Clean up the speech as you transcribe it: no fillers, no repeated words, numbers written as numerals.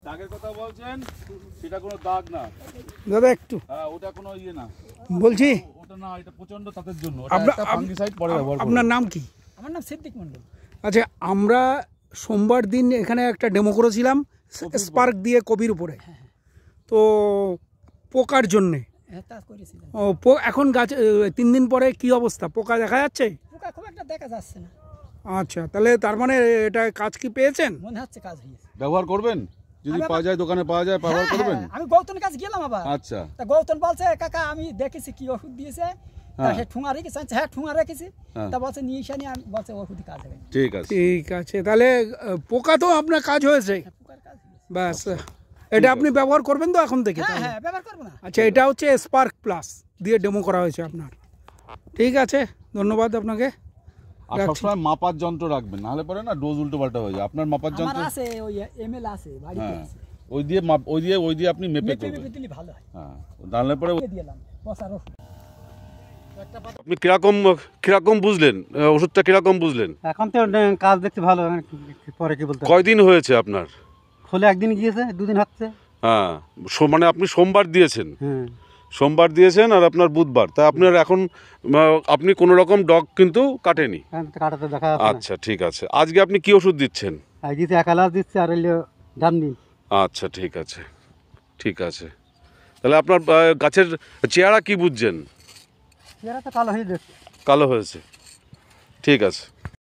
দাগের কথা বলছেন, সেটা কোনো দাগ না দাদা একটু। হ্যাঁ, ওটা কোনো ইয়ে না বলছি ওটা না, এটা প্রচন্ড তাদের জন্য। আপনার নাম কি? আমার নাম সিদ্দিক মন্ডল। আচ্ছা, আমরা সোমবার দিন এখানে একটা ডেমো করেছিলাম স্পার্ক দিয়ে কবির উপরে, তো পোকার জন্যে। এখন গাছ 3 দিন পরে কি অবস্থা, পোকা দেখা যাচ্ছে? পোকা খুব একটা দেখা যাচ্ছে না। আচ্ছা, তাহলে তার মানে এটা কাজ কি পেয়েছেন? মনে হচ্ছে কাজ হয়েছে। ব্যবহার করবেন যদি পাওয়া যায়, দোকানে পাওয়া যায়, ব্যবহার করবেন। আমি গৌতমের কাছে গেলাম আবার। আচ্ছা, তা গৌতম বলছে কাকা আমি দেখেছি কি ওষুধ দিয়েছে, তা সে ঠুঙা রেখেছে। হ্যাঁ ঠুঙা রেখেছি। তা বলছে নিয়ে এসে নিয়ে বলছে ওষুধ কাজ হবে। ঠিক আছে, ঠিক আছে। তাহলে পোকা তো আপনার কাজ হয়েছে, পোকার কাজ হয়েছে। ব্যাস। এটা আপনি ব্যবহার করবেন তো এখন থেকে? হ্যাঁ হ্যাঁ, ব্যবহার করবো না। আচ্ছা, এটা হচ্ছে স্পার্ক প্লাস দিয়ে ডেমো করা হয়েছে আপনার। ঠিক আছে, ধন্যবাদ আপনাকে। আর সবসময় মাপার যন্ত্র রাখবেন, নাহলে পরে না ডোজ উল্টো পাল্টা হয়ে যায়। আপনার মাপার আমার যন্ত্র আছে, ওই এমএল আছে বাড়িতে আছে। ওই দিয়ে আপনি মেপে করবেন। মেপে দিলে ভালো হয়। হ্যাঁ, নাহলে পরে দিলাম পচার ওষুধ। আপনি কিরকম বুঝলেন ওষুধটা, কিরকম বুঝলেন? এখন তো কাজ দেখতে ভালো, পরে কি বলতে কয়দিন হয়েছে আপনার? খোলে একদিন গিয়েছে, 2 দিন হচ্ছে। হ্যাঁ, মানে আপনি সোমবার দিয়েছেন? হ্যাঁ, সোমবার দিয়েছেন আর আপনার বুধবার, তা আপনার এখন আপনি কোনো রকম ডগ কিন্তু কাটেনি? কাটাতে দেখা যাচ্ছে। আচ্ছা, ঠিক আছে। আজকে আপনি কি ওষুধ দিচ্ছেন? দিচ্ছে একালাস দিচ্ছে আর হইলো ডামনি। আচ্ছা, ঠিক আছে, ঠিক আছে। তাহলে আপনার গাছের চেহারা কি বুঝছেন? এরা তো কালো হয়ে যাচ্ছে। কালো হয়েছে, ঠিক আছে।